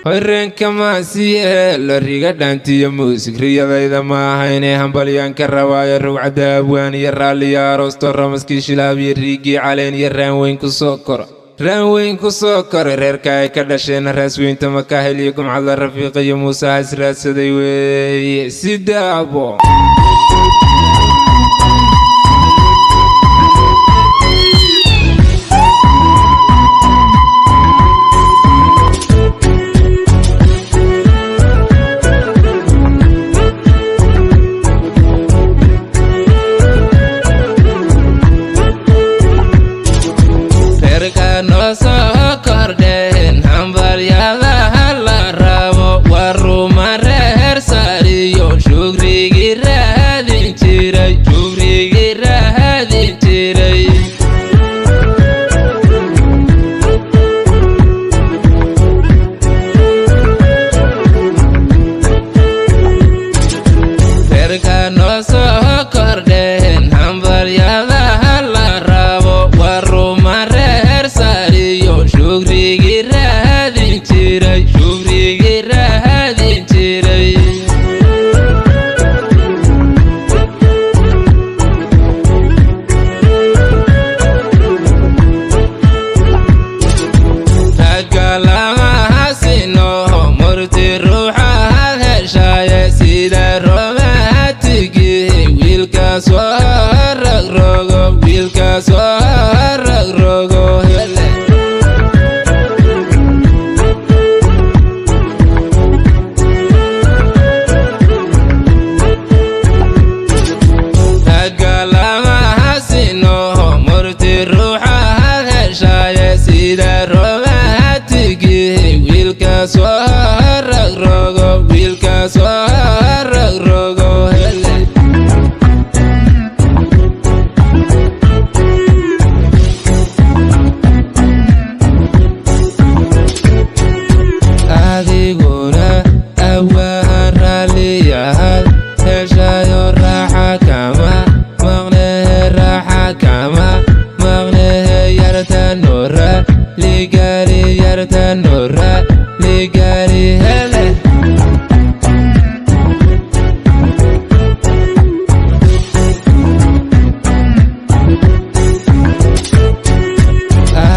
horeen kama siye la riga dhaantiyo muusikriyadayda maaha inay hambalyaan ka rabaayo rugcada abwaan iyo raalliya aroosto ramaskii shilaab iyo riigii caleen iyo raanweyn ku soo koray reerka ay ka dhasheen raasweynta makaahil iyo gumcada rafiiqa iyo muuse hasraadsaday weeye sidaabo no soo kordheen hambalyadaha la rabo waruma reer saariyo shukrigii raadin jiray reerka no soo kordheen hambalyadaha la rabo waruma shukrigii raadin jiray ragga lama hasino murti ruuxaad heshaaye sida romaatigi wiilkaas waa ragrogo sida romaatigi wiilkaas waa ragrogo hele adiguna awaan raalliyahaad heshayo raaxa kama maqnehe yartanora ligali hele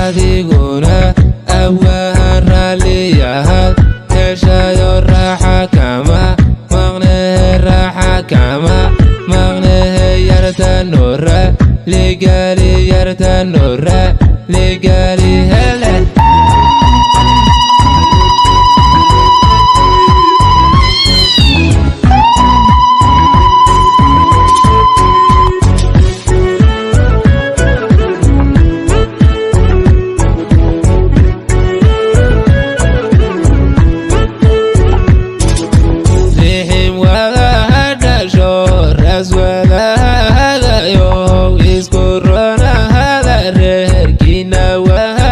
adiguna awaan raalliyahaad heshayo raaxa kama maqnehe yartanora ligali hele rixim wadaha dhasho raswadahadayo isku ronahada reerkiina waha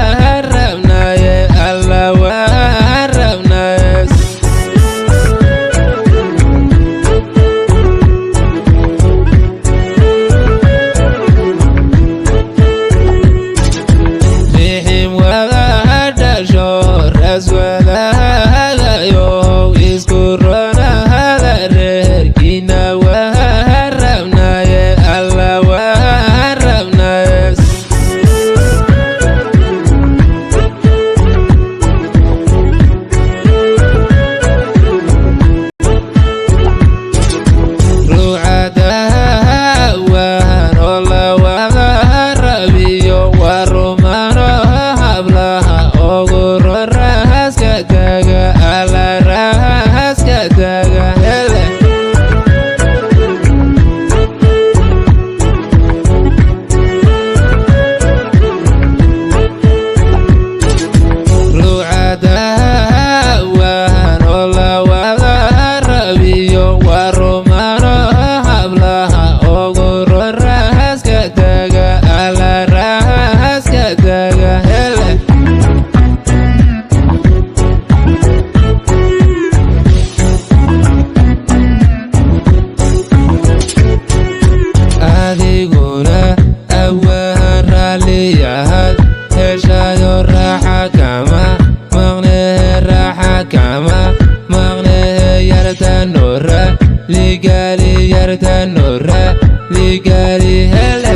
yartano raaligali yartano raaligali hele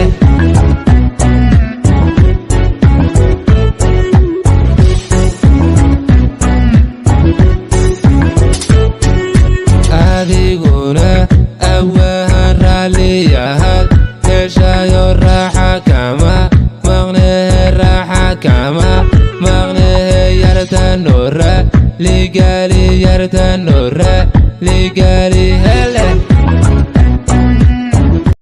adiguna awahan raaliyahaad heshayo raaxa kama maqnehe raaxa kama maqnehe yartano raaligali yartano raaligali hele